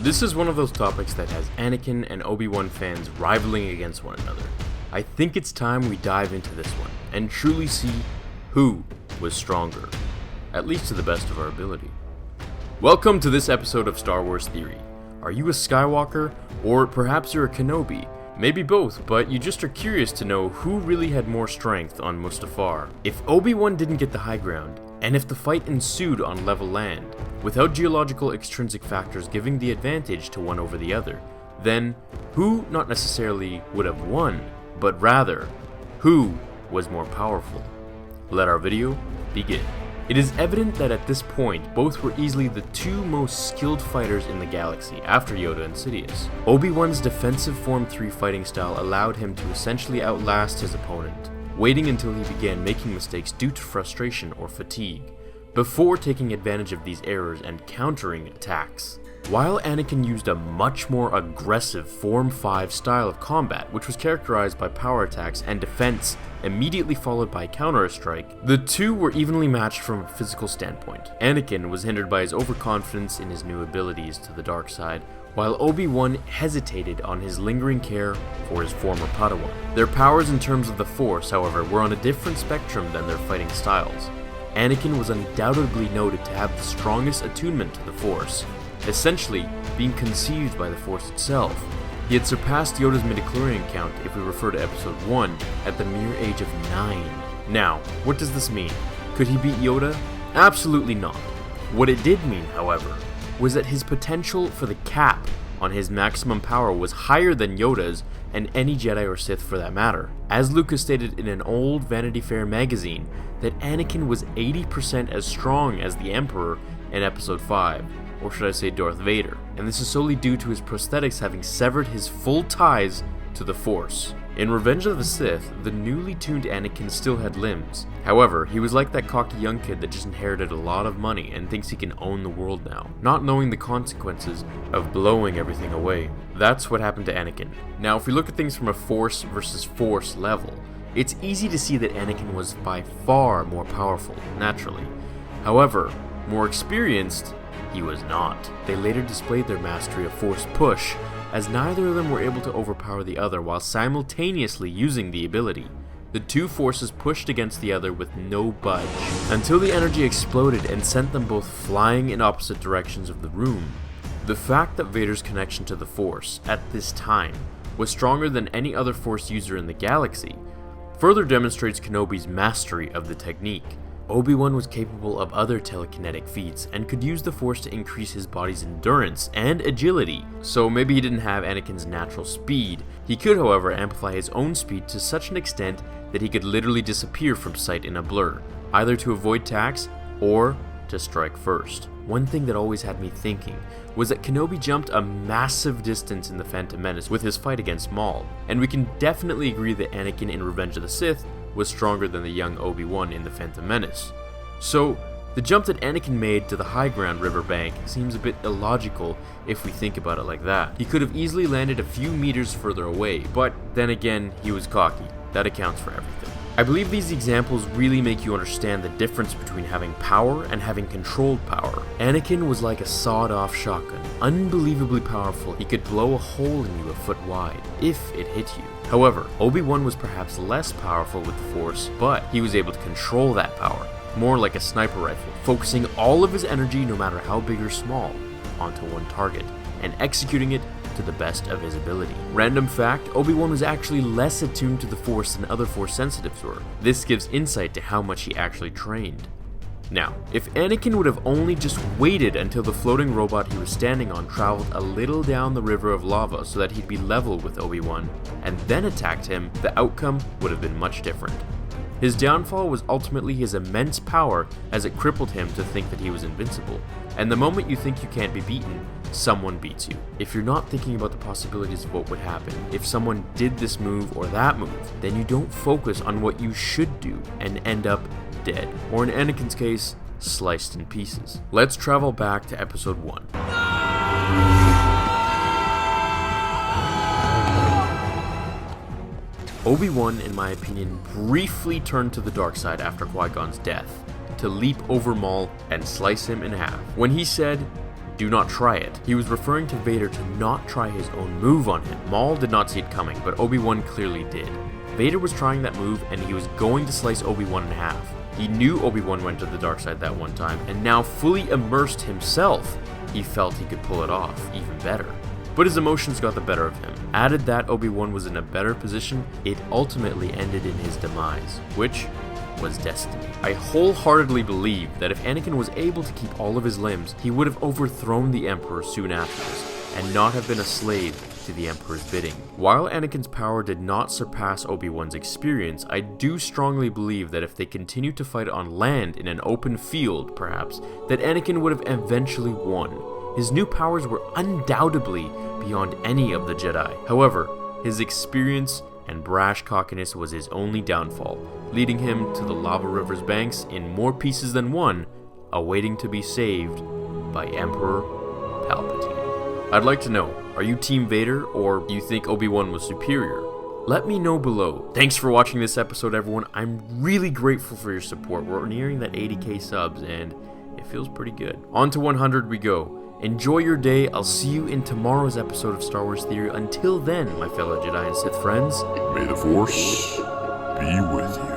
This is one of those topics that has Anakin and Obi-Wan fans rivaling against one another. I think it's time we dive into this one and truly see who was stronger, at least to the best of our ability. Welcome to this episode of Star Wars Theory. Are you a Skywalker, or perhaps you're a Kenobi? Maybe both, but you just are curious to know who really had more strength on Mustafar. If Obi-Wan didn't get the high ground, and if the fight ensued on level land, without geological extrinsic factors giving the advantage to one over the other, then who not necessarily would have won, but rather, who was more powerful? Let our video begin. It is evident that at this point, both were easily the two most skilled fighters in the galaxy after Yoda and Sidious. Obi-Wan's defensive Form 3 fighting style allowed him to essentially outlast his opponent, waiting until he began making mistakes due to frustration or fatigue, before taking advantage of these errors and countering attacks. While Anakin used a much more aggressive Form 5 style of combat, which was characterized by power attacks and defense immediately followed by counter-strike, the two were evenly matched from a physical standpoint. Anakin was hindered by his overconfidence in his new abilities to the dark side, while Obi-Wan hesitated on his lingering care for his former Padawan. Their powers in terms of the Force, however, were on a different spectrum than their fighting styles. Anakin was undoubtedly noted to have the strongest attunement to the Force, essentially being conceived by the Force itself. He had surpassed Yoda's midichlorian count if we refer to episode 1 at the mere age of 9. Now, what does this mean? Could he beat Yoda? Absolutely not. What it did mean, however, was that his potential for the cap on his maximum power was higher than Yoda's and any Jedi or Sith for that matter. As Lucas stated in an old Vanity Fair magazine, that Anakin was 80% as strong as the Emperor in episode 5, or should I say Darth Vader, and this is solely due to his prosthetics having severed his full ties to the Force. In Revenge of the Sith, the newly tuned Anakin still had limbs. However, he was like that cocky young kid that just inherited a lot of money and thinks he can own the world now, not knowing the consequences of blowing everything away. That's what happened to Anakin. Now, if we look at things from a Force versus Force level, it's easy to see that Anakin was by far more powerful, naturally. However, more experienced, he was not. They later displayed their mastery of Force push, as neither of them were able to overpower the other while simultaneously using the ability. The two forces pushed against the other with no budge, until the energy exploded and sent them both flying in opposite directions of the room. The fact that Vader's connection to the Force, at this time, was stronger than any other Force user in the galaxy, further demonstrates Kenobi's mastery of the technique. Obi-Wan was capable of other telekinetic feats and could use the Force to increase his body's endurance and agility. So maybe he didn't have Anakin's natural speed. He could, however, amplify his own speed to such an extent that he could literally disappear from sight in a blur, either to avoid attacks or to strike first. One thing that always had me thinking was that Kenobi jumped a massive distance in The Phantom Menace with his fight against Maul, and we can definitely agree that Anakin in Revenge of the Sith was stronger than the young Obi-Wan in The Phantom Menace. So, the jump that Anakin made to the high ground riverbank seems a bit illogical if we think about it like that. He could have easily landed a few meters further away, but then again, he was cocky. That accounts for everything. I believe these examples really make you understand the difference between having power and having controlled power. Anakin was like a sawed-off shotgun, unbelievably powerful. He could blow a hole in you a foot wide, if it hit you. However, Obi-Wan was perhaps less powerful with the Force, but he was able to control that power, more like a sniper rifle, focusing all of his energy, no matter how big or small, onto one target, and executing it to the best of his ability. Random fact, Obi-Wan was actually less attuned to the Force than other Force sensitives were. This gives insight to how much he actually trained. Now, if Anakin would have only just waited until the floating robot he was standing on traveled a little down the river of lava so that he'd be level with Obi-Wan, and then attacked him, the outcome would have been much different. His downfall was ultimately his immense power, as it crippled him to think that he was invincible. And the moment you think you can't be beaten, someone beats you. If you're not thinking about the possibilities of what would happen if someone did this move or that move, then you don't focus on what you should do and end up dead, or in Anakin's case, sliced in pieces. Let's travel back to episode 1. Obi-Wan, in my opinion, briefly turned to the dark side after Qui-Gon's death, to leap over Maul and slice him in half. When he said, do not try it. He was referring to Vader to not try his own move on him. Maul did not see it coming, but Obi-Wan clearly did. Vader was trying that move, and he was going to slice Obi-Wan in half. He knew Obi-Wan went to the dark side that one time, and now fully immersed himself, he felt he could pull it off even better. But his emotions got the better of him. Added that Obi-Wan was in a better position, it ultimately ended in his demise, which was destiny. I wholeheartedly believe that if Anakin was able to keep all of his limbs, he would have overthrown the Emperor soon after this, and not have been a slave to the Emperor's bidding. While Anakin's power did not surpass Obi-Wan's experience, I do strongly believe that if they continued to fight on land in an open field, perhaps, that Anakin would have eventually won. His new powers were undoubtedly beyond any of the Jedi. However, his experience and brash cockiness was his only downfall, leading him to the lava river's banks in more pieces than one, awaiting to be saved by Emperor Palpatine. I'd like to know, are you Team Vader, or do you think Obi-Wan was superior? Let me know below. Thanks for watching this episode, everyone. I'm really grateful for your support. We're nearing that 80k subs, and it feels pretty good. On to 100 we go. Enjoy your day. I'll see you in tomorrow's episode of Star Wars Theory. Until then, my fellow Jedi and Sith friends, may the Force be with you.